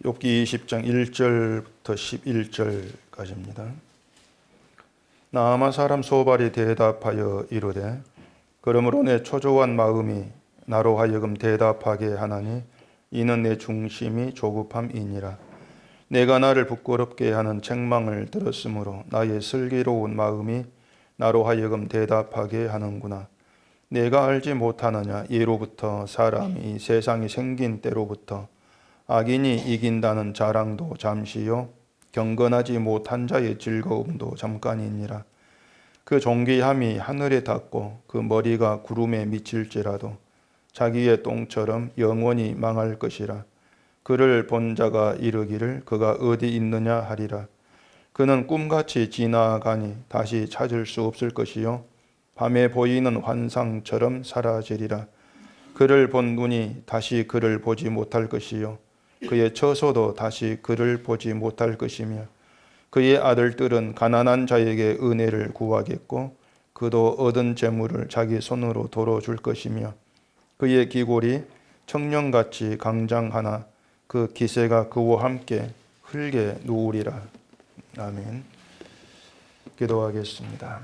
욥기 20장 1절부터 11절까지입니다. 나아만 사람 소발이 대답하여 이르되 그러므로 내 초조한 마음이 나로 하여금 대답하게 하나니 이는 내 중심이 조급함이니라. 내가 나를 부끄럽게 하는 책망을 들었으므로 나의 슬기로운 마음이 나로 하여금 대답하게 하는구나. 내가 알지 못하느냐. 예로부터 사람이 세상이 생긴 때로부터 악인이 이긴다는 자랑도 잠시요 경건하지 못한 자의 즐거움도 잠깐이니라. 그 존귀함이 하늘에 닿고 그 머리가 구름에 미칠지라도 자기의 똥처럼 영원히 망할 것이라. 그를 본 자가 이르기를 그가 어디 있느냐 하리라. 그는 꿈같이 지나가니 다시 찾을 수 없을 것이요 밤에 보이는 환상처럼 사라지리라. 그를 본 눈이 다시 그를 보지 못할 것이요 그의 처소도 다시 그를 보지 못할 것이며 그의 아들들은 가난한 자에게 은혜를 구하겠고 그도 얻은 재물을 자기 손으로 도로 줄 것이며 그의 기골이 청년같이 강장하나 그 기세가 그와 함께 흙에 누우리라. 아멘. 기도하겠습니다.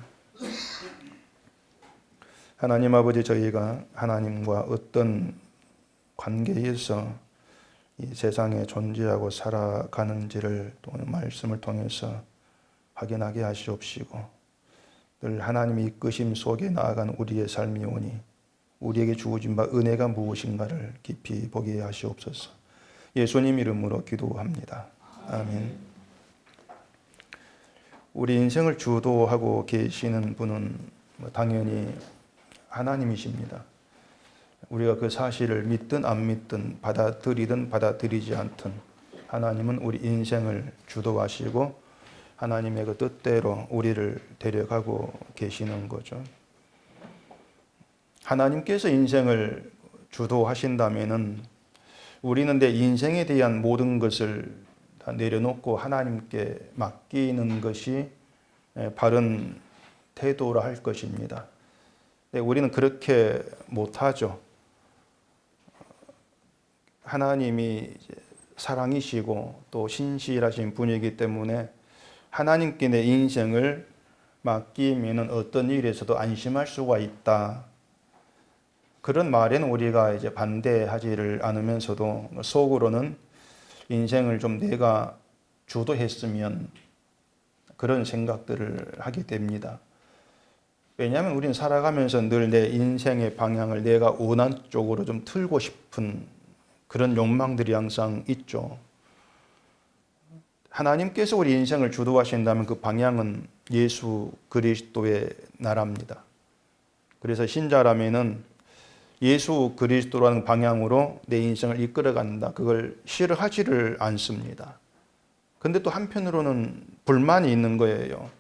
하나님 아버지, 저희가 하나님과 어떤 관계에서 이 세상에 존재하고 살아가는지를 말씀을 통해서 확인하게 하시옵시고 늘 하나님의 이끄심 속에 나아간 우리의 삶이 오니 우리에게 주어진 바 은혜가 무엇인가를 깊이 보게 하시옵소서. 예수님 이름으로 기도합니다. 아멘. 우리 인생을 주도하고 계시는 분은 당연히 하나님이십니다. 우리가 그 사실을 믿든 안 믿든 받아들이든 받아들이지 않든 하나님은 우리 인생을 주도하시고 하나님의 그 뜻대로 우리를 데려가고 계시는 거죠. 하나님께서 인생을 주도하신다면은 우리는 내 인생에 대한 모든 것을 다 내려놓고 하나님께 맡기는 것이 바른 태도라 할 것입니다. 우리는 그렇게 못하죠. 하나님이 사랑이시고 또 신실하신 분이기 때문에 하나님께 내 인생을 맡기면 어떤 일에서도 안심할 수가 있다. 그런 말에는 우리가 이제 반대하지를 않으면서도 속으로는 인생을 좀 내가 주도했으면 그런 생각들을 하게 됩니다. 왜냐하면 우리는 살아가면서 늘 내 인생의 방향을 내가 원하는 쪽으로 좀 틀고 싶은 그런 욕망들이 항상 있죠. 하나님께서 우리 인생을 주도하신다면 그 방향은 예수 그리스도의 나라입니다. 그래서 신자라면은 예수 그리스도라는 방향으로 내 인생을 이끌어간다. 그걸 싫어하지를 않습니다. 근데 또 한편으로는 불만이 있는 거예요.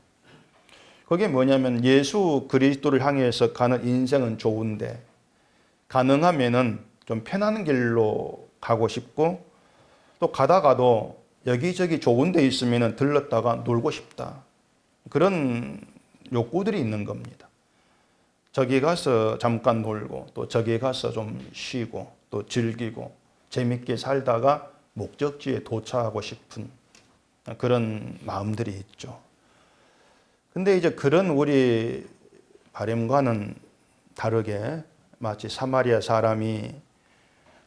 그게 뭐냐면 예수 그리스도를 향해서 가는 인생은 좋은데 가능하면은 좀 편한 길로 가고 싶고 또 가다가도 여기저기 좋은 데 있으면 들렀다가 놀고 싶다. 그런 욕구들이 있는 겁니다. 저기 가서 잠깐 놀고 또 저기 가서 좀 쉬고 또 즐기고 재밌게 살다가 목적지에 도착하고 싶은 그런 마음들이 있죠. 근데 이제 그런 우리 바람과는 다르게 마치 사마리아 사람이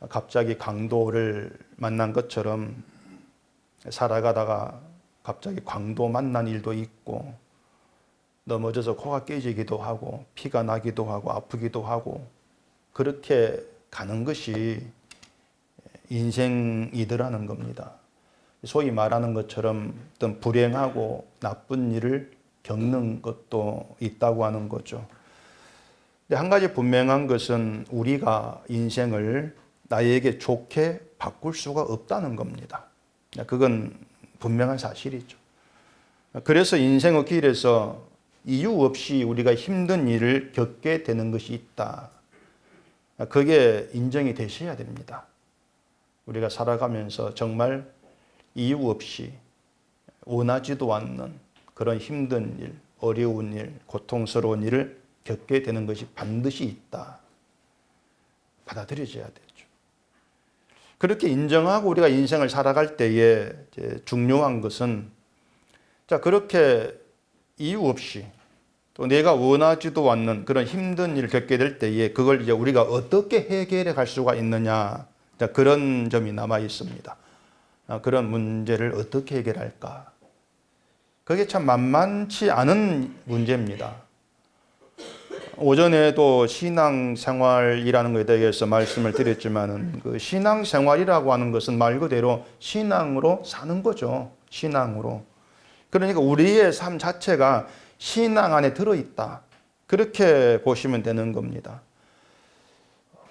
갑자기 강도를 만난 것처럼 살아가다가 갑자기 강도 만난 일도 있고 넘어져서 코가 깨지기도 하고 피가 나기도 하고 아프기도 하고 그렇게 가는 것이 인생이더라는 겁니다. 소위 말하는 것처럼 어떤 불행하고 나쁜 일을 겪는 것도 있다고 하는 거죠. 근데 한 가지 분명한 것은 우리가 인생을 나에게 좋게 바꿀 수가 없다는 겁니다. 그건 분명한 사실이죠. 그래서 인생의 길에서 이유 없이 우리가 힘든 일을 겪게 되는 것이 있다. 그게 인정이 되셔야 됩니다. 우리가 살아가면서 정말 이유 없이 원하지도 않는 그런 힘든 일, 어려운 일, 고통스러운 일을 겪게 되는 것이 반드시 있다. 받아들여져야 되죠. 그렇게 인정하고 우리가 인생을 살아갈 때에 이제 중요한 것은, 자, 그렇게 이유 없이 또 내가 원하지도 않는 그런 힘든 일을 겪게 될 때에 그걸 이제 우리가 어떻게 해결해 갈 수가 있느냐, 자, 그런 점이 남아 있습니다. 그런 문제를 어떻게 해결할까? 그게 참 만만치 않은 문제입니다. 오전에도 신앙생활이라는 것에 대해서 말씀을 드렸지만은, 그 신앙생활이라고 하는 것은 말 그대로 신앙으로 사는 거죠. 신앙으로. 그러니까 우리의 삶 자체가 신앙 안에 들어있다, 그렇게 보시면 되는 겁니다.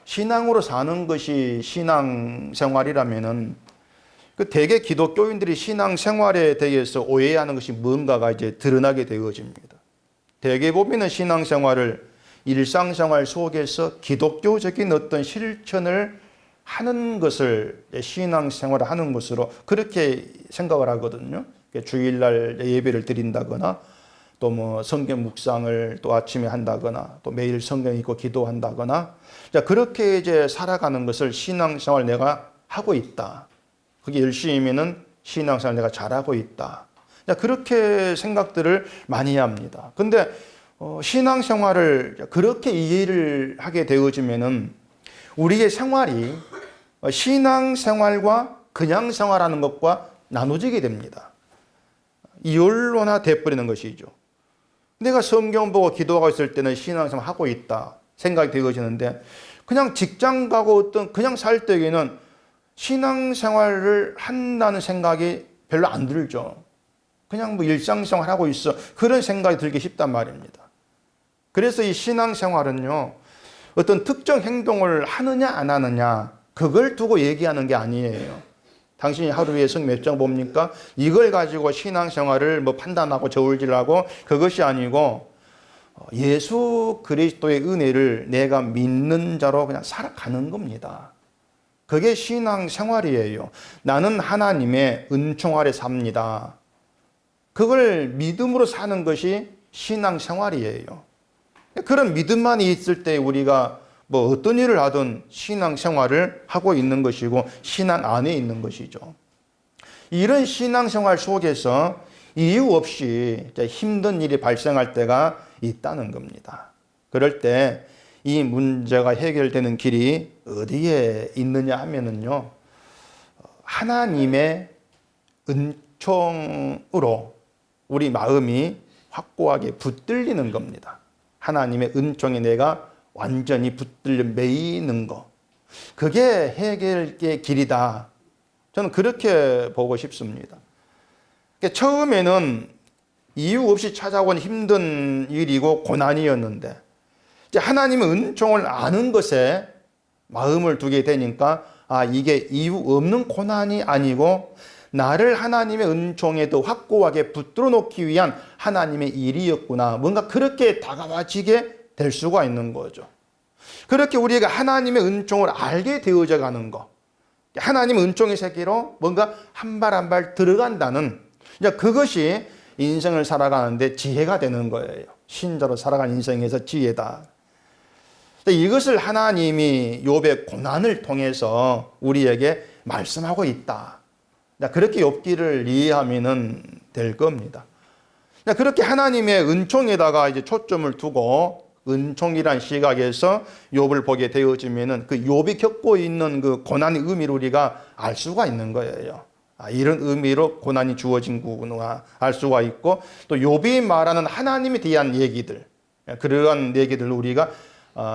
신앙으로 사는 것이 신앙생활이라면은, 그 대개 기독교인들이 신앙생활에 대해서 오해하는 것이 뭔가가 이제 드러나게 되어집니다. 대개 보면은 신앙생활을 일상생활 속에서 기독교적인 어떤 실천을 하는 것을 신앙생활을 하는 것으로 그렇게 생각을 하거든요. 주일날 예배를 드린다거나, 또 뭐 성경 묵상을 또 아침에 한다거나, 또 매일 성경 읽고 기도한다거나, 자, 그렇게 이제 살아가는 것을 신앙생활 내가 하고 있다, 그게 열심히면 신앙생활 내가 잘하고 있다, 자, 그렇게 생각들을 많이 합니다. 근데 신앙생활을 그렇게 이해를 하게 되어지면은 우리의 생활이 신앙생활과 그냥 생활하는 것과 나눠지게 됩니다. 이율로나 돼버리는 것이죠. 내가 성경 보고 기도하고 있을 때는 신앙생활 하고 있다 생각이 되어지는데, 그냥 직장 가고 어떤 그냥 살 때에는 신앙생활을 한다는 생각이 별로 안 들죠. 그냥 뭐 일상생활 하고 있어, 그런 생각이 들기 쉽단 말입니다. 그래서 이 신앙생활은요, 어떤 특정 행동을 하느냐 안 하느냐 그걸 두고 얘기하는 게 아니에요. 당신이 하루에 성 몇 장 봅니까? 이걸 가지고 신앙생활을 뭐 판단하고 저울질하고, 그것이 아니고 예수 그리스도의 은혜를 내가 믿는 자로 그냥 살아가는 겁니다. 그게 신앙생활이에요. 나는 하나님의 은총 아래 삽니다. 그걸 믿음으로 사는 것이 신앙생활이에요. 그런 믿음만이 있을 때 우리가 뭐 어떤 일을 하든 신앙생활을 하고 있는 것이고 신앙 안에 있는 것이죠. 이런 신앙생활 속에서 이유 없이 힘든 일이 발생할 때가 있다는 겁니다. 그럴 때 이 문제가 해결되는 길이 어디에 있느냐 하면은요, 하나님의 은총으로 우리 마음이 확고하게 붙들리는 겁니다. 하나님의 은총에 내가 완전히 붙들려 매이는 거, 그게 해결의 길이다. 저는 그렇게 보고 싶습니다. 처음에는 이유 없이 찾아온 힘든 일이고 고난이었는데, 이제 하나님의 은총을 아는 것에 마음을 두게 되니까, 아, 이게 이유 없는 고난이 아니고 나를 하나님의 은총에 더 확고하게 붙들어 놓기 위한 하나님의 일이었구나, 뭔가 그렇게 다가와지게 될 수가 있는 거죠. 그렇게 우리가 하나님의 은총을 알게 되어져 가는 거, 하나님의 은총의 세계로 뭔가 한 발 한 발 들어간다는, 이제 그것이 인생을 살아가는데 지혜가 되는 거예요. 신자로 살아가는 인생에서 지혜다. 이것을 하나님이 욥의 고난을 통해서 우리에게 말씀하고 있다. 그렇게 욥기를 이해하면 될 겁니다. 그렇게 하나님의 은총에다가 이제 초점을 두고 은총이란 시각에서 욥을 보게 되어지면은 그 욥이 겪고 있는 그 고난의 의미를 우리가 알 수가 있는 거예요. 아, 이런 의미로 고난이 주어진 거구나 알 수가 있고, 또 욥이 말하는 하나님에 대한 얘기들, 그러한 얘기들을 우리가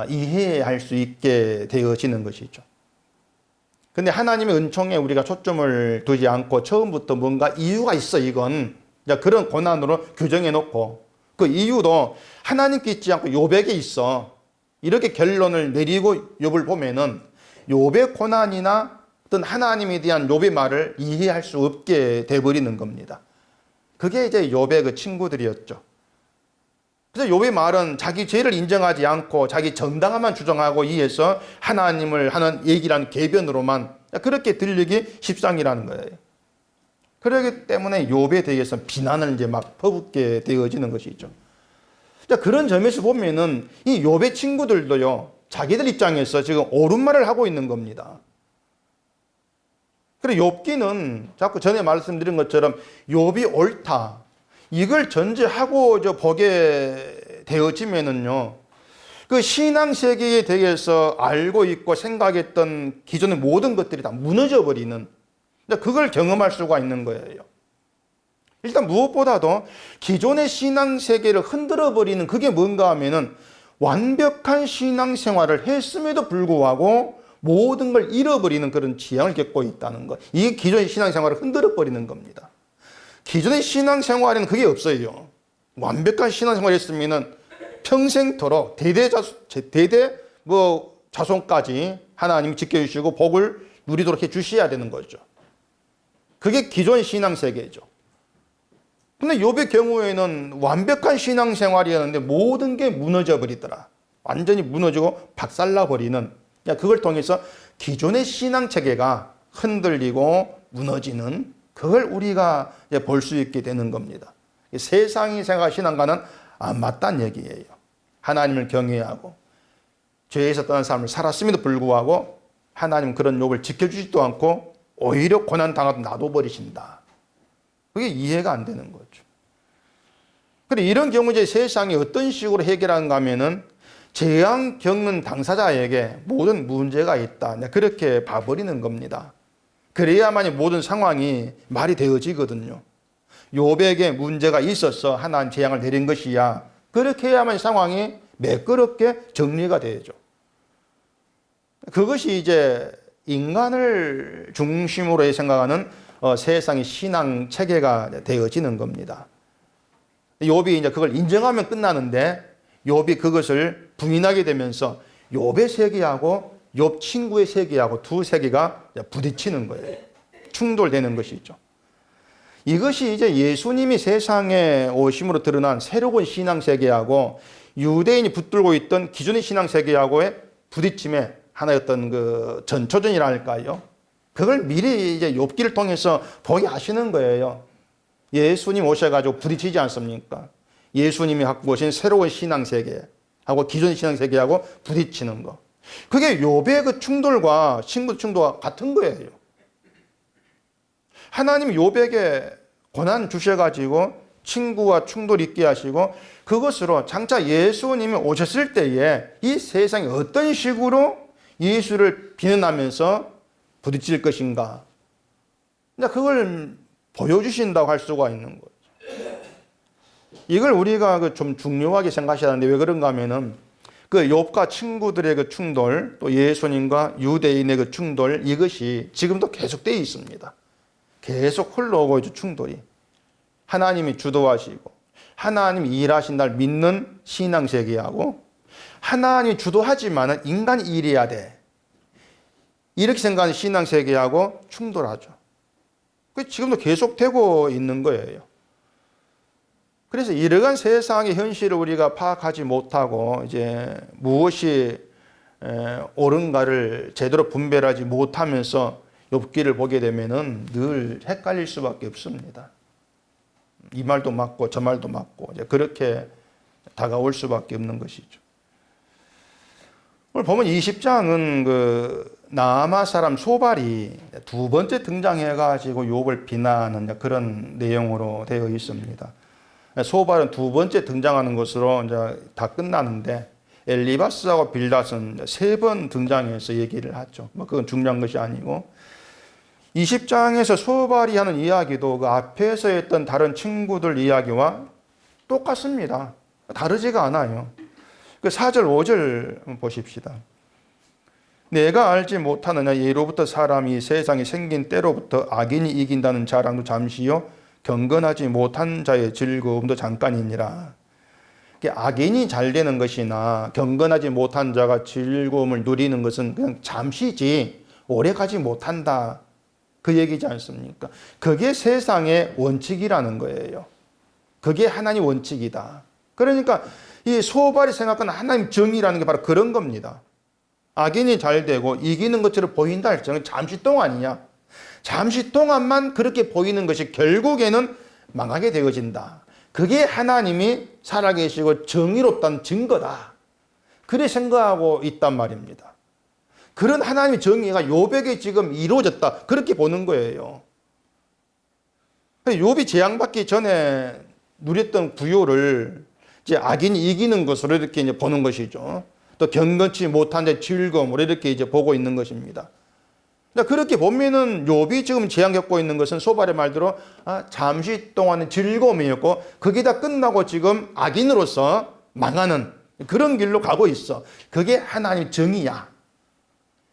이해할 수 있게 되어지는 것이죠. 근데 하나님의 은총에 우리가 초점을 두지 않고 처음부터 뭔가 이유가 있어, 이건 그런 고난으로 규정해 놓고, 그 이유도 하나님께 있지 않고 욥에게 있어, 이렇게 결론을 내리고 욥을 보면은 욥의 고난이나 어떤 하나님에 대한 욥의 말을 이해할 수 없게 돼버리는 겁니다. 그게 이제 욥의 그 친구들이었죠. 그래서 욥의 말은 자기 죄를 인정하지 않고 자기 정당함만 주장하고 이해서 하나님을 하는 얘기라는 궤변으로만 그렇게 들리기 십상이라는 거예요. 그렇기 때문에 욥에 대해서 비난을 이제 막 퍼붓게 되어지는 것이죠. 그런 점에서 보면은 이 욥의 친구들도요, 자기들 입장에서 지금 옳은 말을 하고 있는 겁니다. 그래 욥기는 자꾸 전에 말씀드린 것처럼 욥이 옳다 이걸 전제하고 보게 되어지면은요, 그 신앙 세계에 대해서 알고 있고 생각했던 기존의 모든 것들이 다 무너져 버리는, 그걸 경험할 수가 있는 거예요. 일단 무엇보다도 기존의 신앙 세계를 흔들어 버리는 그게 뭔가 하면은 완벽한 신앙 생활을 했음에도 불구하고 모든 걸 잃어버리는 그런 지향을 겪고 있다는 것. 이게 기존의 신앙 생활을 흔들어 버리는 겁니다. 기존의 신앙 생활에는 그게 없어요. 완벽한 신앙 생활을 했으면은 평생토록 대대 자손까지 하나님이 지켜주시고 복을 누리도록 해 주셔야 되는 거죠. 그게 기존의 신앙 세계죠. 근데 욥의 경우에는 완벽한 신앙 생활이었는데 모든 게 무너져 버리더라. 완전히 무너지고 박살나 버리는, 그걸 통해서 기존의 신앙 체계가 흔들리고 무너지는, 그걸 우리가 볼 수 있게 되는 겁니다. 세상이 생각하는 신앙과는 안 맞다는 얘기예요. 하나님을 경외하고 죄에서 떠난 삶을 살았음에도 불구하고 하나님 그런 욥을 지켜주지도 않고 오히려 고난 당하도 놔둬버리신다. 그게 이해가 안 되는 거죠. 그런데 이런 경우 이제 세상이 어떤 식으로 해결하는가 하면은 재앙 겪는 당사자에게 모든 문제가 있다, 그렇게 봐버리는 겁니다. 그래야만이 모든 상황이 말이 되어지거든요. 욥에게 문제가 있어서 하나님 재앙을 내린 것이야, 그렇게 해야만 상황이 매끄럽게 정리가 되죠. 그것이 이제 인간을 중심으로 생각하는 세상의 신앙 체계가 되어지는 겁니다. 욥이 이제 그걸 인정하면 끝나는데 욥이 그것을 부인하게 되면서 욥의 세계하고 욥 친구의 세계하고 두 세계가 부딪히는 거예요. 충돌되는 것이죠. 이것이 이제 예수님이 세상에 오심으로 드러난 새로운 신앙 세계하고 유대인이 붙들고 있던 기존의 신앙 세계하고의 부딪힘의 하나였던 그 전초전이라 할까요? 그걸 미리 이제 욥기를 통해서 보게 하시는 거예요. 예수님 오셔가지고 부딪히지 않습니까? 예수님이 갖고 오신 새로운 신앙 세계하고 기존의 신앙 세계하고 부딪히는 거. 그게 욥의 그 충돌과 친구 충돌과 같은 거예요. 하나님이 욥에게 고난 주셔가지고 친구와 충돌 있게 하시고 그것으로 장차 예수님이 오셨을 때에 이 세상이 어떤 식으로 예수를 비난하면서 부딪힐 것인가, 그걸 보여주신다고 할 수가 있는 거죠. 이걸 우리가 좀 중요하게 생각하셔야 하는데 왜 그런가 하면은 그 욥과 친구들의 그 충돌, 또 예수님과 유대인의 그 충돌, 이것이 지금도 계속되어 있습니다. 계속 흘러오고 있죠, 충돌이. 하나님이 주도하시고 하나님이 일하신 날 믿는 신앙 세계하고 하나님이 주도하지만 인간이 일해야 돼, 이렇게 생각하는 신앙 세계하고 충돌하죠. 그게 지금도 계속되고 있는 거예요. 그래서 이러한 세상의 현실을 우리가 파악하지 못하고 이제 무엇이 옳은가를 제대로 분별하지 못하면서 욥기를 보게 되면은 늘 헷갈릴 수밖에 없습니다. 이 말도 맞고 저 말도 맞고 이제 그렇게 다가올 수밖에 없는 것이죠. 오늘 보면 20장은 그 나아마 사람 소발이 두 번째 등장해가지고 욥을 비난하는 그런 내용으로 되어 있습니다. 소발은 두 번째 등장하는 것으로 이제 다 끝나는데 엘리바스하고 빌닷은 세 번 등장해서 얘기를 하죠. 그건 중요한 것이 아니고 20장에서 소발이 하는 이야기도 그 앞에서 했던 다른 친구들 이야기와 똑같습니다. 다르지가 않아요. 그 4절, 5절 보십시다. 내가 알지 못하느냐, 예로부터 사람이 세상이 생긴 때로부터 악인이 이긴다는 자랑도 잠시요 경건하지 못한 자의 즐거움도 잠깐이니라. 악인이 잘 되는 것이나 경건하지 못한 자가 즐거움을 누리는 것은 그냥 잠시지 오래 가지 못한다, 그 얘기지 않습니까? 그게 세상의 원칙이라는 거예요. 그게 하나님 원칙이다. 그러니까 이 소발이 생각하는 하나님 정의라는 게 바로 그런 겁니다. 악인이 잘 되고 이기는 것처럼 보인다 할지는 잠시 동안이냐, 잠시 동안만 그렇게 보이는 것이 결국에는 망하게 되어진다. 그게 하나님이 살아계시고 정의롭다는 증거다, 그래 생각하고 있단 말입니다. 그런 하나님의 정의가 욥에게 지금 이루어졌다. 그렇게 보는 거예요. 욥이 재앙받기 전에 누렸던 부요를 이제 악인이 이기는 것으로 이렇게 이제 보는 것이죠. 또 경건치 못한 데 즐거움으로 이렇게 이제 보고 있는 것입니다. 그렇게 보면은 욥이 지금 재앙 겪고 있는 것은 소발의 말대로 잠시 동안의 즐거움이었고 거기다 끝나고 지금 악인으로서 망하는 그런 길로 가고 있어. 그게 하나님의 정의야.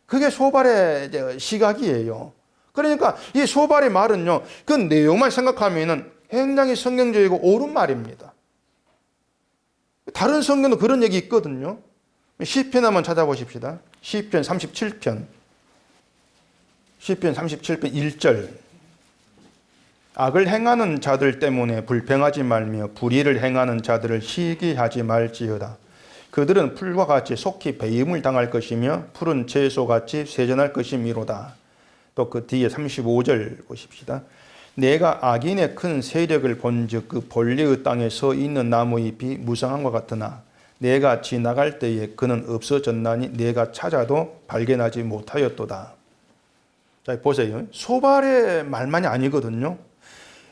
그게 소발의 이제 시각이에요. 그러니까 이 소발의 말은요, 그 내용만 생각하면은 굉장히 성경적이고 옳은 말입니다. 다른 성경도 그런 얘기 있거든요. 시편 한번 찾아보십시다. 시편 37편. 시편 37편 1절. 악을 행하는 자들 때문에 불평하지 말며 불의를 행하는 자들을 시기하지 말지어다. 그들은 풀과 같이 속히 배임을 당할 것이며 푸른 채소같이 세전할 것이미로다. 또 그 뒤에 35절 보십시다. 내가 악인의 큰 세력을 본즉 그 본래의 땅에 서 있는 나무잎이 무성한 것 같으나 내가 지나갈 때에 그는 없어졌나니 내가 찾아도 발견하지 못하였도다. 자, 보세요. 소발의 말만이 아니거든요.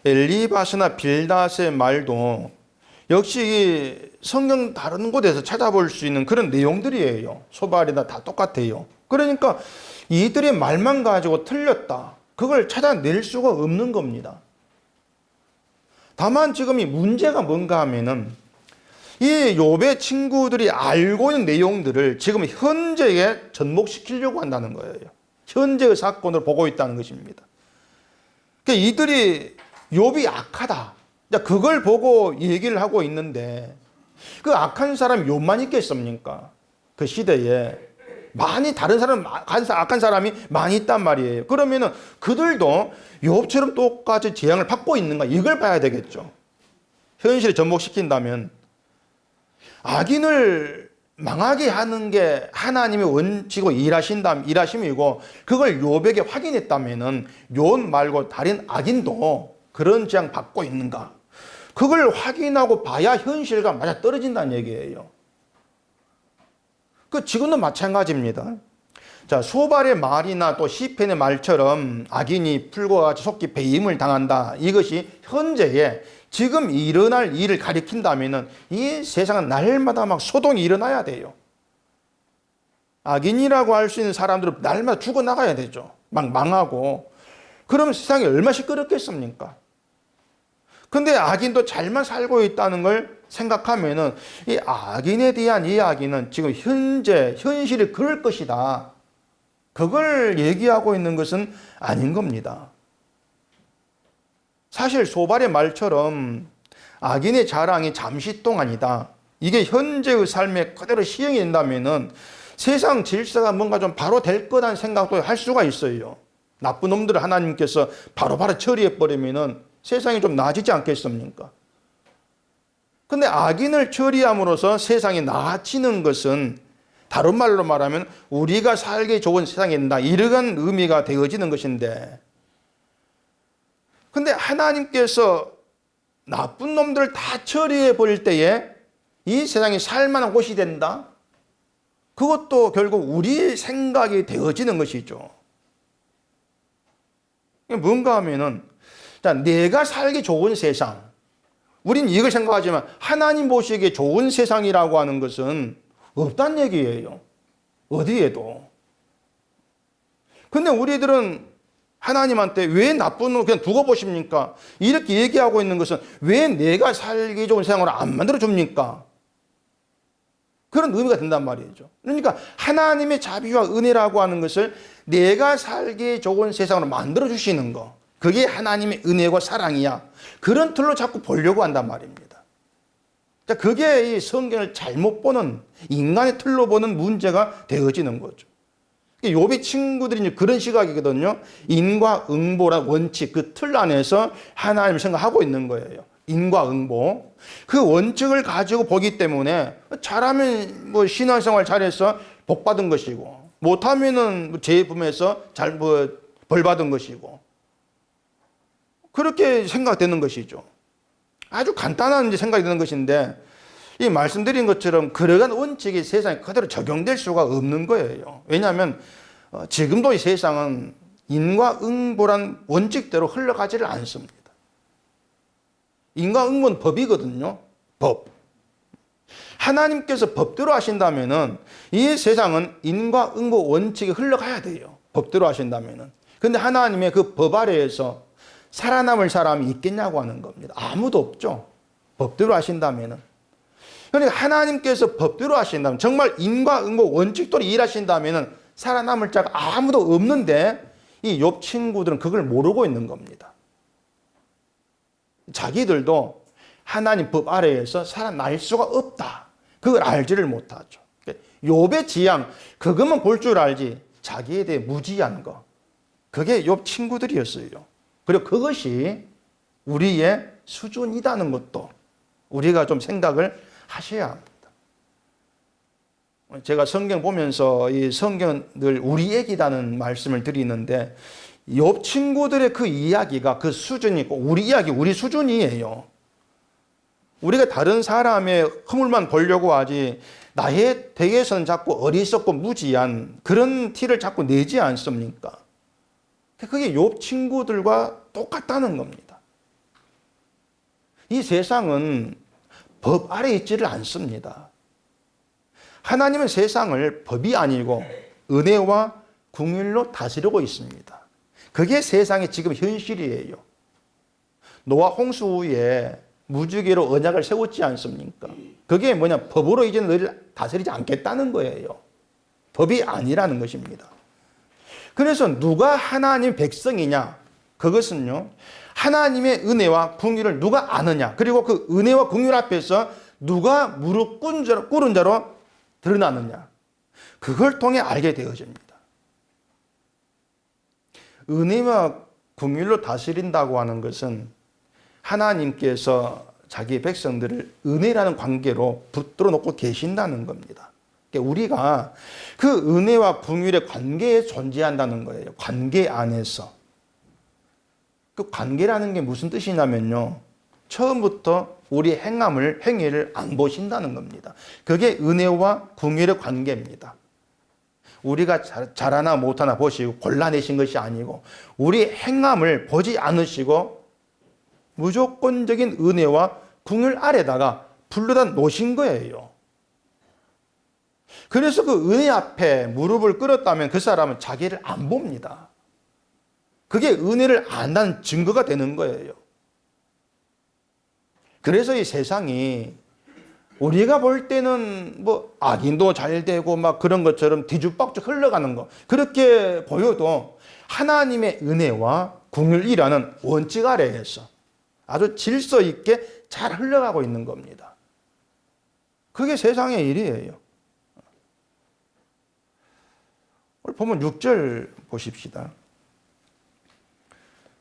엘리바스나 빌닷의 말도 역시 성경 다른 곳에서 찾아볼 수 있는 그런 내용들이에요. 소발이나 다 똑같아요. 그러니까 이들의 말만 가지고 틀렸다. 그걸 찾아낼 수가 없는 겁니다. 다만 지금 이 문제가 뭔가 하면은 이 욥의 친구들이 알고 있는 내용들을 지금 현재에 접목시키려고 한다는 거예요. 현재의 사건을 보고 있다는 것입니다. 그러니까 이들이 욥이 악하다. 그걸 보고 얘기를 하고 있는데 그 악한 사람이 욥만 있겠습니까? 그 시대에 많이 다른 사람, 악한 사람이 많이 있단 말이에요. 그러면은 그들도 욥처럼 똑같이 재앙을 받고 있는가 이걸 봐야 되겠죠. 현실에 접목시킨다면 악인을 망하게 하는 게 하나님의 원칙이고 일하심이고 그걸 욥에게 확인했다면은 욥 말고 다른 악인도 그런 재앙 받고 있는가? 그걸 확인하고 봐야 현실과 맞아 떨어진다는 얘기예요. 그 지금도 마찬가지입니다. 자, 소발의 말이나 또 시편의 말처럼 악인이 풀과 같이 속히 배임을 당한다. 이것이 현재에 지금 일어날 일을 가리킨다면은 이 세상은 날마다 막 소동이 일어나야 돼요. 악인이라고 할 수 있는 사람들은 날마다 죽어나가야 되죠. 막 망하고. 그러면 세상이 얼마나 시끄럽겠습니까? 근데 악인도 잘만 살고 있다는 걸 생각하면은 이 악인에 대한 이야기는 지금 현실이 그럴 것이다. 그걸 얘기하고 있는 것은 아닌 겁니다. 사실 소발의 말처럼 악인의 자랑이 잠시 동안이다. 이게 현재의 삶에 그대로 시행이 된다면은 세상 질서가 뭔가 좀 바로 될 거라는 생각도 할 수가 있어요. 나쁜 놈들을 하나님께서 바로바로 처리해 버리면은 세상이 좀 나아지지 않겠습니까? 근데 악인을 처리함으로써 세상이 나아지는 것은 다른 말로 말하면 우리가 살기 좋은 세상이 된다. 이러한 의미가 되어지는 것인데 근데 하나님께서 나쁜 놈들을 다 처리해 버릴 때에 이 세상이 살만한 곳이 된다? 그것도 결국 우리의 생각이 되어지는 것이죠. 뭔가 하면은 자, 내가 살기 좋은 세상. 우린 이걸 생각하지만 하나님 보시기에 좋은 세상이라고 하는 것은 없다는 얘기예요. 어디에도. 근데 우리들은 하나님한테 왜 나쁜 놈 그냥 두고 보십니까? 이렇게 얘기하고 있는 것은 왜 내가 살기 좋은 세상으로 안 만들어 줍니까? 그런 의미가 된단 말이죠. 그러니까 하나님의 자비와 은혜라고 하는 것을 내가 살기 좋은 세상으로 만들어 주시는 거. 그게 하나님의 은혜와 사랑이야. 그런 틀로 자꾸 보려고 한단 말입니다. 그게 이 성경을 잘못 보는 인간의 틀로 보는 문제가 되어지는 거죠. 욥의 친구들이 이제 그런 시각이거든요. 인과응보라는 원칙, 그 틀 안에서 하나님을 생각하고 있는 거예요. 인과응보. 그 원칙을 가지고 보기 때문에 잘하면 뭐 신앙생활 잘해서 복 받은 것이고 못하면은 죄 범해서 벌 받은 것이고 그렇게 생각되는 것이죠. 아주 간단한 생각이 드는 것인데 이 말씀드린 것처럼 그러한 원칙이 세상에 그대로 적용될 수가 없는 거예요. 왜냐하면 지금도 이 세상은 인과응보란 원칙대로 흘러가지를 않습니다. 인과응보는 법이거든요. 법. 하나님께서 법대로 하신다면은 이 세상은 인과응보 원칙에 흘러가야 돼요. 법대로 하신다면은. 근데 하나님의 그 법 아래에서 살아남을 사람이 있겠냐고 하는 겁니다. 아무도 없죠. 법대로 하신다면은. 그러니까 하나님께서 법대로 하신다면, 정말 인과응보 원칙대로 일하신다면은 살아남을 자가 아무도 없는데 이 욥 친구들은 그걸 모르고 있는 겁니다. 자기들도 하나님 법 아래에서 살아날 수가 없다. 그걸 알지를 못하죠. 욥의 지향, 그것만 볼 줄 알지 자기에 대해 무지한 거, 그게 욥 친구들이었어요. 그리고 그것이 우리의 수준이라는 것도 우리가 좀 생각을 하셔야 합니다. 제가 성경 보면서 이 성경은 늘 우리 얘기라는 말씀을 드리는데 욥 친구들의 그 이야기가 그 수준이 있고 우리 이야기, 우리 수준이에요. 우리가 다른 사람의 허물만 보려고 하지 나에 대해서는 자꾸 어리석고 무지한 그런 티를 자꾸 내지 않습니까? 그게 욥 친구들과 똑같다는 겁니다. 이 세상은 법 아래 있지를 않습니다. 하나님은 세상을 법이 아니고 은혜와 긍휼로 다스리고 있습니다. 그게 세상의 지금 현실이에요. 노아 홍수 후에 무지개로 언약을 세웠지 않습니까? 그게 뭐냐? 법으로 이제 너희를 다스리지 않겠다는 거예요. 법이 아니라는 것입니다. 그래서 누가 하나님 백성이냐? 그것은요, 하나님의 은혜와 긍휼을 누가 아느냐? 그리고 그 은혜와 긍휼 앞에서 누가 무릎 꿇은 자로 드러나느냐? 그걸 통해 알게 되어집니다. 은혜와 긍휼로 다스린다고 하는 것은 하나님께서 자기 백성들을 은혜라는 관계로 붙들어 놓고 계신다는 겁니다. 그러니까 우리가 그 은혜와 긍휼의 관계에 존재한다는 거예요. 관계 안에서. 그 관계라는 게 무슨 뜻이냐면요, 처음부터 우리 행위를 안 보신다는 겁니다. 그게 은혜와 긍휼의 관계입니다. 우리가 잘하나 못하나 보시고 골라내신 것이 아니고 우리 행함을 보지 않으시고 무조건적인 은혜와 긍휼 아래다가 불러다 놓으신 거예요. 그래서 그 은혜 앞에 무릎을 꿇었다면 그 사람은 자기를 안 봅니다. 그게 은혜를 안다는 증거가 되는 거예요. 그래서 이 세상이 우리가 볼 때는 뭐 악인도 잘 되고 막 그런 것처럼 뒤죽박죽 흘러가는 거, 그렇게 보여도 하나님의 은혜와 긍휼이라는 원칙 아래에서 아주 질서 있게 잘 흘러가고 있는 겁니다. 그게 세상의 일이에요. 오늘 보면 6절 보십시다.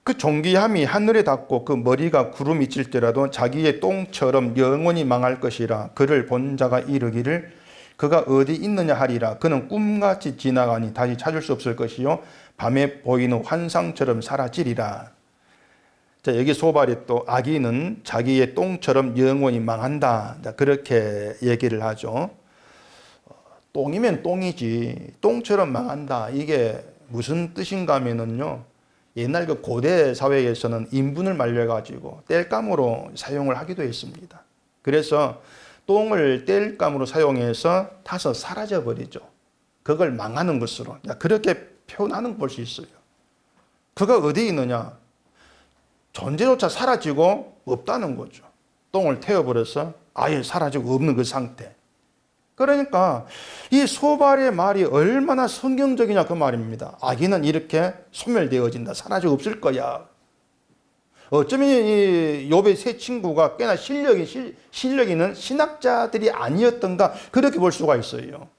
그 존귀함이 하늘에 닿고 그 머리가 구름이 찔더라도 자기의 똥처럼 영원히 망할 것이라. 그를 본 자가 이르기를 그가 어디 있느냐 하리라. 그는 꿈같이 지나가니 다시 찾을 수 없을 것이요 밤에 보이는 환상처럼 사라지리라. 자, 여기 소발이 또 악인은 자기의 똥처럼 영원히 망한다, 그렇게 얘기를 하죠. 똥이면 똥이지 똥처럼 망한다, 이게 무슨 뜻인가 하면은요, 옛날 그 고대 사회에서는 인분을 말려가지고 땔감으로 사용을 하기도 했습니다. 그래서 똥을 땔감으로 사용해서 타서 사라져버리죠. 그걸 망하는 것으로 그렇게 표현하는 걸 볼 수 있어요. 그가 어디 있느냐? 존재조차 사라지고 없다는 거죠. 똥을 태워버려서 아예 사라지고 없는 그 상태. 그러니까 이 소발의 말이 얼마나 성경적이냐 그 말입니다. 악인은 이렇게 소멸되어진다, 사라지고 없을 거야. 어쩌면 이 욥의 세 친구가 꽤나 실력 있는 신학자들이 아니었던가, 그렇게 볼 수가 있어요.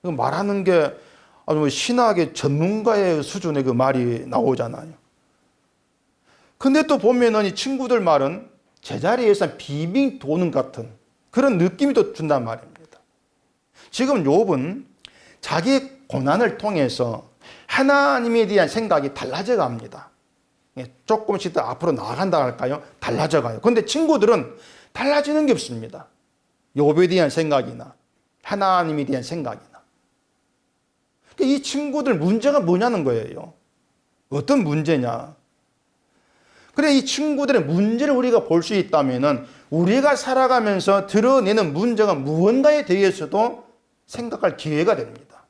말하는 게 아주 신학의 전문가의 수준의 그 말이 나오잖아요. 근데 또 보면은 이 친구들 말은 제자리에서 비빙 도는 같은 그런 느낌이 또 준단 말입니다. 지금 욥은 자기 고난을 통해서 하나님에 대한 생각이 달라져 갑니다. 조금씩 더 앞으로 나아간다 할까요? 달라져 가요. 그런데 친구들은 달라지는 게 없습니다. 욥에 대한 생각이나 하나님에 대한 생각이나. 이 친구들 문제가 뭐냐는 거예요. 어떤 문제냐. 그래, 이 친구들의 문제를 우리가 볼 수 있다면은 우리가 살아가면서 드러내는 문제가 무언가에 대해서도 생각할 기회가 됩니다.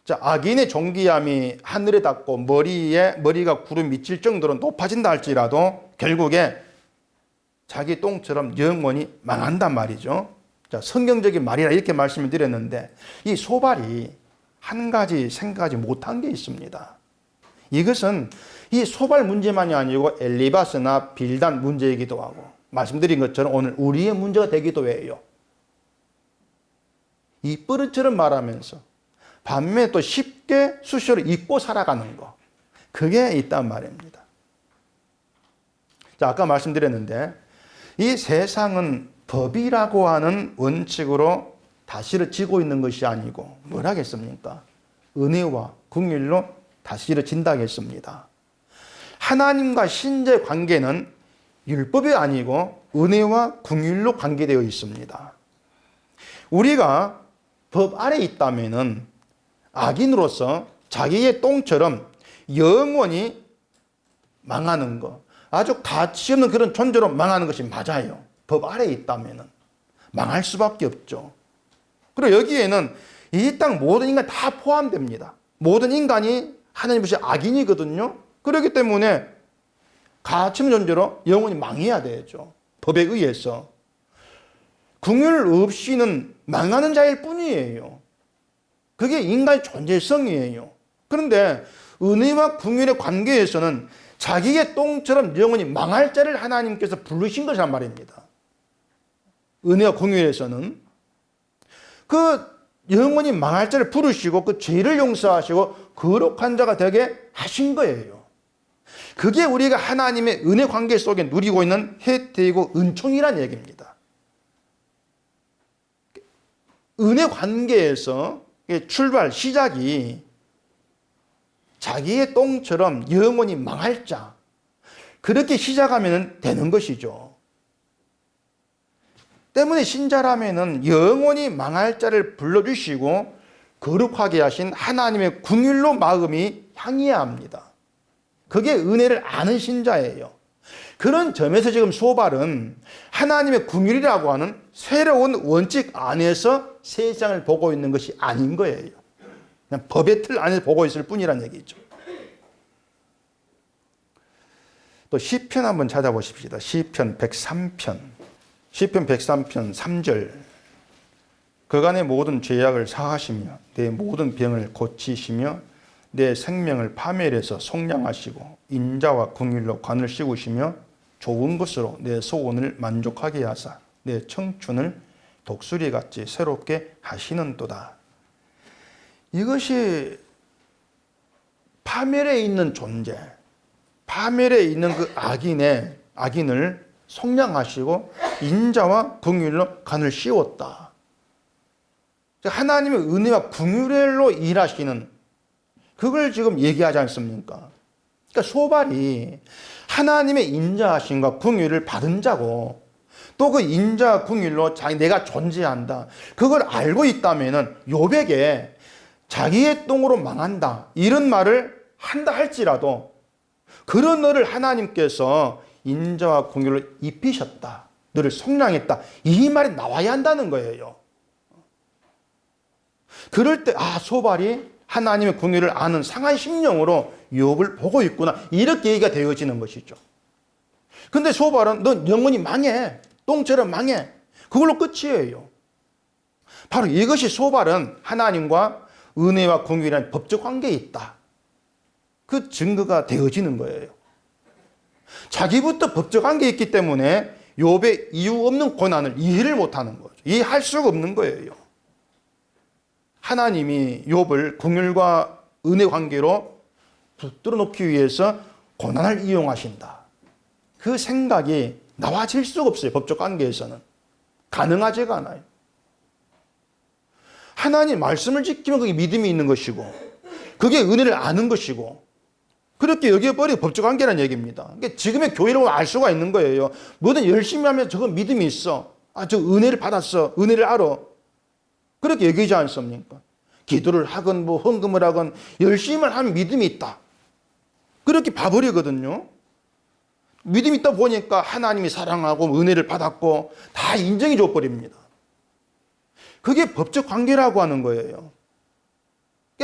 자, 악인의 존귀함이 하늘에 닿고 머리가 구름 미칠 정도로 높아진다 할지라도 결국에 자기 똥처럼 영원히 망한단 말이죠. 자, 성경적인 말이라 이렇게 말씀을 드렸는데 이 소발이 한 가지 생각하지 못한 게 있습니다. 이것은 이 소발 문제만이 아니고 엘리바스나 빌단 문제이기도 하고 말씀드린 것처럼 오늘 우리의 문제가 되기도 해요. 이 버릇처럼 말하면서 반면에 또 쉽게 수시로 잊고 살아가는 거, 그게 있단 말입니다. 자, 아까 말씀드렸는데 이 세상은 법이라고 하는 원칙으로 다스려지고 있는 것이 아니고 뭘 하겠습니까? 은혜와 긍휼로 다스려진다겠습니다. 하나님과 신자의 관계는 율법이 아니고 은혜와 긍휼로 관계되어 있습니다. 우리가 법 아래 있다면은 악인으로서 자기의 똥처럼 영원히 망하는 것, 아주 가치 없는 그런 존재로 망하는 것이 맞아요. 법 아래 있다면은 망할 수밖에 없죠. 그리고 여기에는 이 땅 모든 인간 다 포함됩니다. 모든 인간이 하나님 없이 악인이거든요. 그렇기 때문에 가치 없는 존재로 영원히 망해야 되죠. 법에 의해서. 긍휼 없이는 망하는 자일 뿐이에요. 그게 인간의 존재성이에요. 그런데 은혜와 긍휼의 관계에서는 자기의 똥처럼 영원히 망할 자를 하나님께서 부르신 것이란 말입니다. 은혜와 긍휼에서는 그 영원히 망할 자를 부르시고 그 죄를 용서하시고 거룩한 자가 되게 하신 거예요. 그게 우리가 하나님의 은혜 관계 속에 누리고 있는 혜택이고 은총이란 얘기입니다. 은혜 관계에서 출발, 시작이 자기의 똥처럼 영원히 망할 자, 그렇게 시작하면 되는 것이죠. 때문에 신자라면은 영원히 망할 자를 불러주시고 거룩하게 하신 하나님의 긍휼로 마음이 향해야 합니다. 그게 은혜를 아는 신자예요. 그런 점에서 지금 소발은 하나님의 긍휼이라고 하는 새로운 원칙 안에서 세상을 보고 있는 것이 아닌 거예요. 그냥 법의 틀 안에서 보고 있을 뿐이란 얘기죠. 또 시편 한번 찾아보십시다. 시편 103편. 시편 103편 3절. 그간의 모든 죄악을 사하시며 내 모든 병을 고치시며 내 생명을 파멸해서 속량하시고 인자와 긍휼로 관을 씌우시며 좋은 것으로 내 소원을 만족하게 하사 내 청춘을 독수리같이 새롭게 하시는도다. 이것이 파멸에 있는 존재, 파멸에 있는 그 악인을 속량하시고 인자와 긍휼로 관을 씌웠다. 하나님의 은혜와 긍휼로 일하시는, 그걸 지금 얘기하지 않습니까? 그러니까 소발이 하나님의 인자하심과 긍휼을 받은 자고 또 그 인자와 긍휼로 내가 존재한다, 그걸 알고 있다면은 욥에게 자기의 똥으로 망한다 이런 말을 한다 할지라도 그런 너를 하나님께서 인자와 긍휼로 입히셨다, 너를 속량했다, 이 말이 나와야 한다는 거예요. 그럴 때 소발이 하나님의 긍휼을 아는 상한 심령으로 욥을 보고 있구나, 이렇게 얘기가 되어지는 것이죠. 근데 소발은 너 영원히 망해, 똥처럼 망해, 그걸로 끝이에요. 바로 이것이 소발은 하나님과 은혜와 긍휼이라는 법적 관계에 있다, 그 증거가 되어지는 거예요. 자기부터 법적 관계에 있기 때문에 욥의 이유 없는 고난을 이해를 못하는 거죠. 이해할 수가 없는 거예요. 하나님이 욥을 긍휼과 은혜 관계로 붙들어 놓기 위해서 고난을 이용하신다, 그 생각이 나와질 수가 없어요. 법적 관계에서는 가능하지가 않아요. 하나님 말씀을 지키면 그게 믿음이 있는 것이고 그게 은혜를 아는 것이고 그렇게 여겨버리고 법적 관계라는 얘기입니다. 그러니까 지금의 교회를 보면 알 수가 있는 거예요. 뭐든 열심히 하면 저건 믿음이 있어, 저 은혜를 받았어, 은혜를 알아, 그렇게 얘기하지 않습니까? 기도를 하건 뭐 헌금을 하건 열심히 하면 믿음이 있다. 그렇게 봐버리거든요. 믿음이 있다 보니까 하나님이 사랑하고 은혜를 받았고 다 인정해 줘 버립니다. 그게 법적 관계라고 하는 거예요.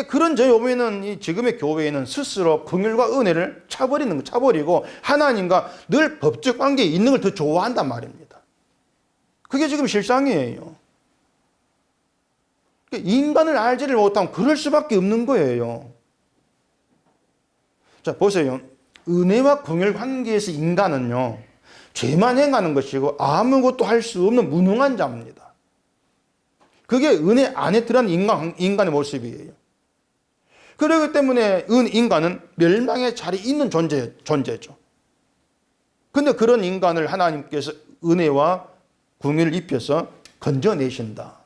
그런 저희 오면은 지금의 교회에는 스스로 긍휼과 은혜를 차버리고 하나님과 늘 법적 관계에 있는 걸 더 좋아한단 말입니다. 그게 지금 실상이에요. 인간을 알지를 못하면 그럴 수밖에 없는 거예요. 자, 보세요. 은혜와 긍휼 관계에서 인간은요, 죄만 행하는 것이고 아무것도 할 수 없는 무능한 자입니다. 그게 은혜 안에 들어간 인간의 모습이에요. 그렇기 때문에 인간은 멸망의 자리에 있는 존재죠. 근데 그런 인간을 하나님께서 은혜와 긍휼을 입혀서 건져내신다.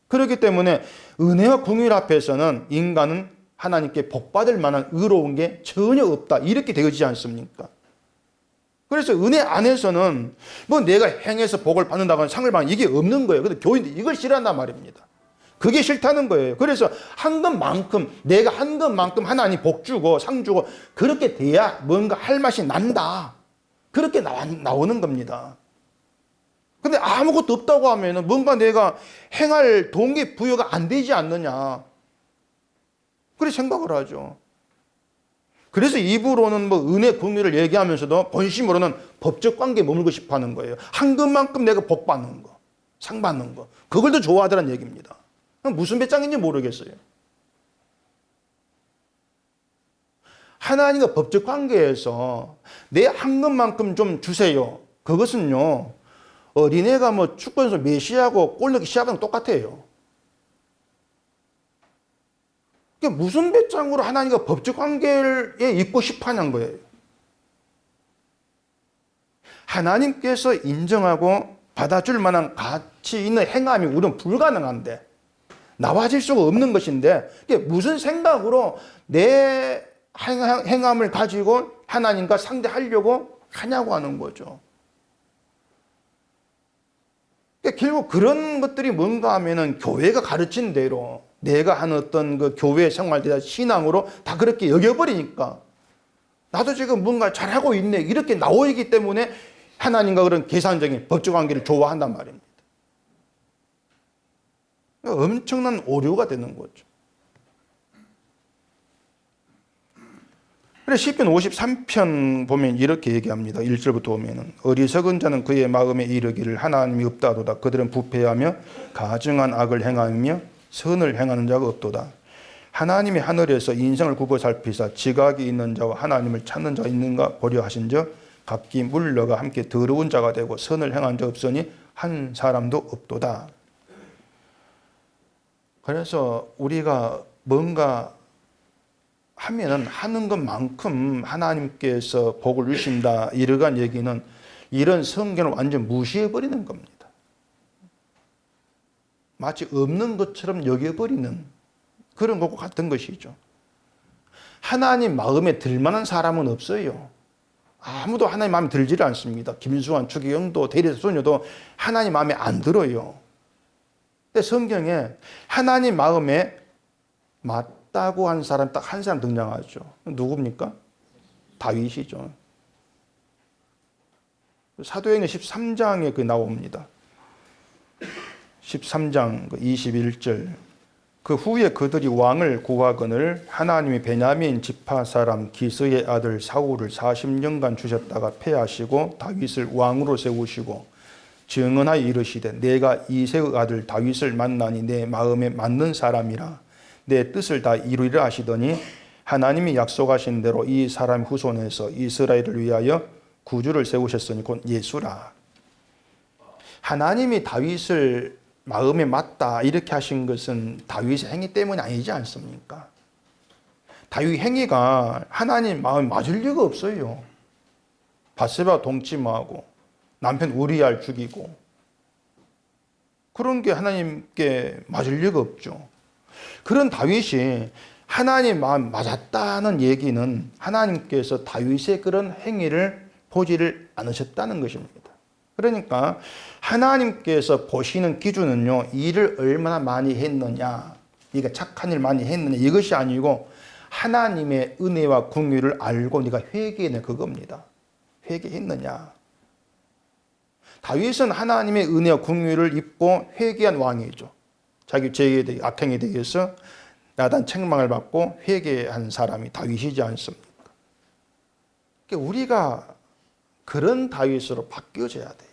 그렇기 때문에 은혜와 긍휼 앞에서는 인간은 하나님께 복받을 만한 의로운 게 전혀 없다. 이렇게 되어지지 않습니까? 그래서 은혜 안에서는 뭐 내가 행해서 복을 받는다거나 상을 받는 이게 없는 거예요. 근데 교인들이 이걸 싫어한단 말입니다. 그게 싫다는 거예요. 그래서 한 것만큼, 내가 한 것만큼 하나님 복 주고 상 주고 그렇게 돼야 뭔가 할 맛이 난다. 그렇게 나오는 겁니다. 근데 아무것도 없다고 하면 뭔가 내가 행할 동기부여가 안 되지 않느냐. 그렇게 생각을 하죠. 그래서 입으로는 뭐 은혜, 긍휼을 얘기하면서도 본심으로는 법적 관계에 머물고 싶어 하는 거예요. 한 것만큼 내가 복 받는 거, 상 받는 거. 그걸 더 좋아하더란 얘기입니다. 무슨 배짱인지 모르겠어요. 하나님과 법적 관계에서 내 한 것만큼 좀 주세요. 그것은요, 어린애가 뭐 축구에서 메시하고 골 넣기 시합하는 거 똑같아요. 그게 무슨 배짱으로 하나님과 법적 관계에 있고 싶어 하는 거예요. 하나님께서 인정하고 받아줄 만한 가치 있는 행함이 우리는 불가능한데, 나와질 수가 없는 것인데, 이게 무슨 생각으로 내 행함을 가지고 하나님과 상대하려고 하냐고 하는 거죠. 그러니까 결국 그런 것들이 뭔가 하면은 교회가 가르친 대로 내가 하는 어떤 그 교회 생활이나 신앙으로 다 그렇게 여겨버리니까 나도 지금 뭔가 잘하고 있네 이렇게 나오기 때문에 하나님과 그런 계산적인 법적 관계를 좋아한단 말입니다. 엄청난 오류가 되는 거죠. 그래서 시편 53편 보면 이렇게 얘기합니다. 1절부터 보면은 어리석은 자는 그의 마음에 이르기를 하나님이 없다도다. 그들은 부패하며 가증한 악을 행하며 선을 행하는 자가 없도다. 하나님이 하늘에서 인생을 굽어 살피사 지각이 있는 자와 하나님을 찾는 자가 있는가 보려 하신즉 각기 물러가 함께 더러운 자가 되고 선을 행한 자 없으니 한 사람도 없도다. 그래서 우리가 뭔가 하면은 하는 것만큼 하나님께서 복을 주신다 이러한 얘기는 이런 성경을 완전 무시해버리는 겁니다. 마치 없는 것처럼 여겨버리는 그런 것과 같은 것이죠. 하나님 마음에 들만한 사람은 없어요. 아무도 하나님 마음에 들지를 않습니다. 김수환, 추기경도 대리사 소녀도 하나님 마음에 안 들어요. 근데 성경에 하나님 마음에 맞다고 한 사람 딱 한 사람 등장하죠. 누굽니까? 다윗이죠. 사도행전 13장에 그 나옵니다. 13장 21절. 그 후에 그들이 왕을 구하거늘 하나님이 베냐민 지파 사람 기스의 아들 사울을 40년간 주셨다가 패하시고 다윗을 왕으로 세우시고 증언하여 이르시되 내가 이새의 아들 다윗을 만나니 내 마음에 맞는 사람이라 내 뜻을 다 이루리라 하시더니 하나님이 약속하신 대로 이 사람 후손에서 이스라엘을 위하여 구주를 세우셨으니 곧 예수라. 하나님이 다윗을 마음에 맞다 이렇게 하신 것은 다윗의 행위 때문이 아니지 않습니까? 다윗 행위가 하나님 마음에 맞을 리가 없어요. 바세바 동침하고 남편 우리알 죽이고 그런 게 하나님께 맞을 리가 없죠. 그런 다윗이 하나님 마음 맞았다는 얘기는 하나님께서 다윗의 그런 행위를 보지를 않으셨다는 것입니다. 그러니까 하나님께서 보시는 기준은요, 일을 얼마나 많이 했느냐, 네가 착한 일 많이 했느냐 이것이 아니고 하나님의 은혜와 긍휼을 알고 네가 회개했느냐 그겁니다. 회개했느냐. 다윗은 하나님의 은혜와 긍휼을 입고 회개한 왕이죠. 자기 죄에 악행에 대해서 나단 책망을 받고 회개한 사람이 다윗이지 않습니까? 그러니까 우리가 그런 다윗으로 바뀌어져야 돼요.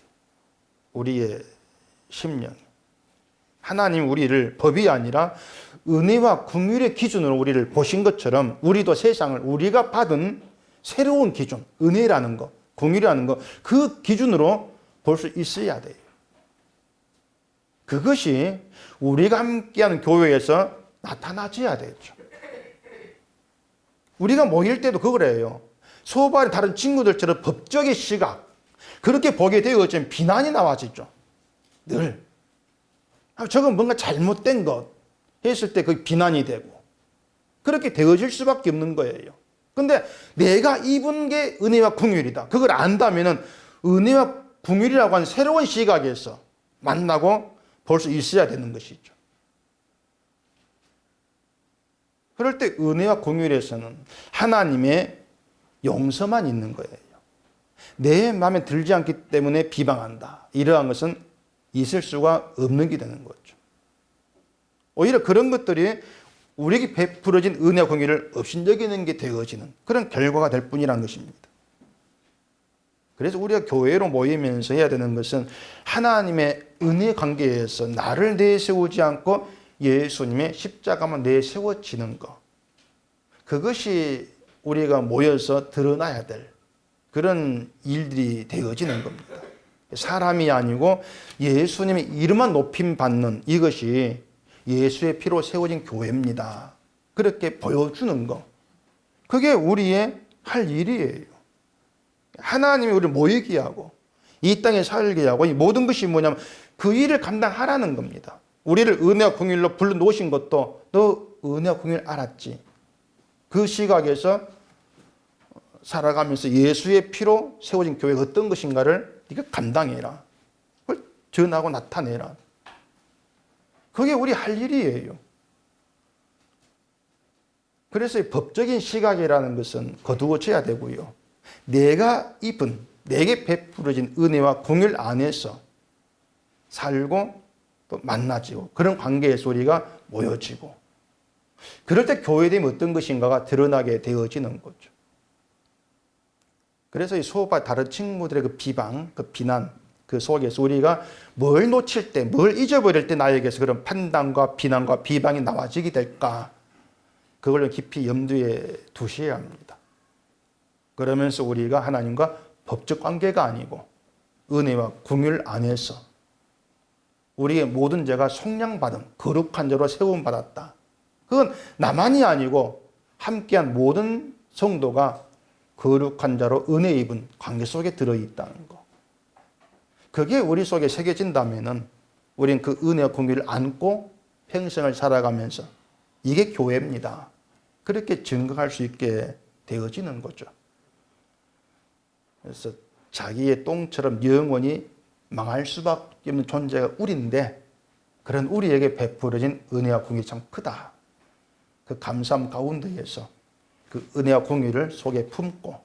우리의 심령이. 하나님 우리를 법이 아니라 은혜와 긍휼의 기준으로 우리를 보신 것처럼 우리도 세상을 우리가 받은 새로운 기준, 은혜라는 것, 긍휼이라는 것, 그 기준으로 볼 수 있어야 돼요. 그것이 우리가 함께하는 교회에서 나타나줘야 되죠. 우리가 모일 때도 그거래요. 소발의 다른 친구들처럼 법적인 시각, 그렇게 보게 되어지면 비난이 나와지죠. 늘. 저건 뭔가 잘못된 것 했을 때 그 비난이 되고 그렇게 되어질 수밖에 없는 거예요. 근데 내가 입은 게 은혜와 긍휼이다. 그걸 안다면은 은혜와 긍휼이라고 하는 새로운 시각에서 만나고 볼 수 있어야 되는 것이죠. 그럴 때 은혜와 긍휼에서는 하나님의 용서만 있는 거예요. 내 마음에 들지 않기 때문에 비방한다. 이러한 것은 있을 수가 없는 게 되는 거죠. 오히려 그런 것들이 우리에게 베풀어진 은혜와 긍휼을 업신여기는 게 되어지는 그런 결과가 될 뿐이라는 것입니다. 그래서 우리가 교회로 모이면서 해야 되는 것은 하나님의 은혜 관계에서 나를 내세우지 않고 예수님의 십자가만 내세워지는 것. 그것이 우리가 모여서 드러나야 될 그런 일들이 되어지는 겁니다. 사람이 아니고 예수님의 이름만 높임받는 이것이 예수의 피로 세워진 교회입니다. 그렇게 보여주는 것. 그게 우리의 할 일이에요. 하나님이 우리를 모이게 하고 이 땅에 살게 하고 이 모든 것이 뭐냐면 그 일을 감당하라는 겁니다. 우리를 은혜와 긍휼로 불러놓으신 것도 너 은혜와 긍휼 알았지. 그 시각에서 살아가면서 예수의 피로 세워진 교회가 어떤 것인가를 네가 감당해라. 그걸 전하고 나타내라. 그게 우리 할 일이에요. 그래서 이 법적인 시각이라는 것은 거두어져야 되고요. 내가 입은, 내게 베풀어진 은혜와 긍휼 안에서 살고 또 만나지고 그런 관계에서 우리가 모여지고 그럴 때 교회에 되면 어떤 것인가가 드러나게 되어지는 거죠. 그래서 이 소바 다른 친구들의 그 비방, 그 비난 그 속에서 우리가 뭘 놓칠 때, 뭘 잊어버릴 때 나에게서 그런 판단과 비난과 비방이 나와지게 될까? 그걸 깊이 염두에 두셔야 합니다. 그러면서 우리가 하나님과 법적 관계가 아니고 은혜와 긍휼 안에서 우리의 모든 죄가 속량받은 거룩한 자로 세움받았다. 그건 나만이 아니고 함께한 모든 성도가 거룩한 자로 은혜 입은 관계 속에 들어있다는 거. 그게 우리 속에 새겨진다면은 우리는 그 은혜와 긍휼을 안고 평생을 살아가면서 이게 교회입니다. 그렇게 증거할 수 있게 되어지는 거죠. 그래서 자기의 똥처럼 영원히 망할 수밖에 없는 존재가 우리인데 그런 우리에게 베풀어진 은혜와 긍휼이 참 크다. 그 감사함 가운데에서 그 은혜와 긍휼을 속에 품고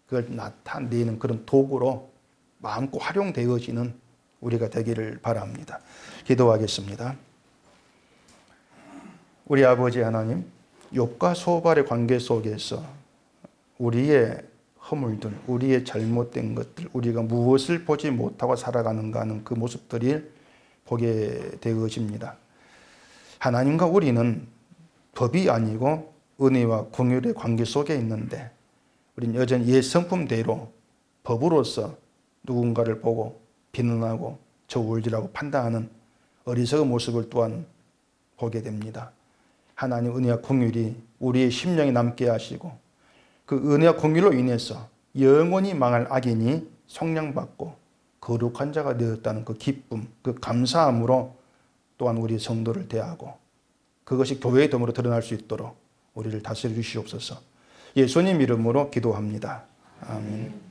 그걸 나타내는 그런 도구로 마음껏 활용되어지는 우리가 되기를 바랍니다. 기도하겠습니다. 우리 아버지 하나님, 욥과 소발의 관계 속에서 우리의 허물들, 우리의 잘못된 것들, 우리가 무엇을 보지 못하고 살아가는가 하는 그 모습들이 보게 되어집니다. 하나님과 우리는 법이 아니고 은혜와 긍휼의 관계 속에 있는데 우리는 여전히 옛 성품대로 법으로서 누군가를 보고 비난하고 저 울지라고 판단하는 어리석은 모습을 또한 보게 됩니다. 하나님 은혜와 긍휼이 우리의 심령에 남게 하시고 그 은혜와 긍휼로 인해서 영원히 망할 악인이 속량받고 거룩한 자가 되었다는 그 기쁨, 그 감사함으로 또한 우리 성도를 대하고 그것이 교회의 덤으로 드러날 수 있도록 우리를 다스려 주시옵소서. 예수님 이름으로 기도합니다. 아멘.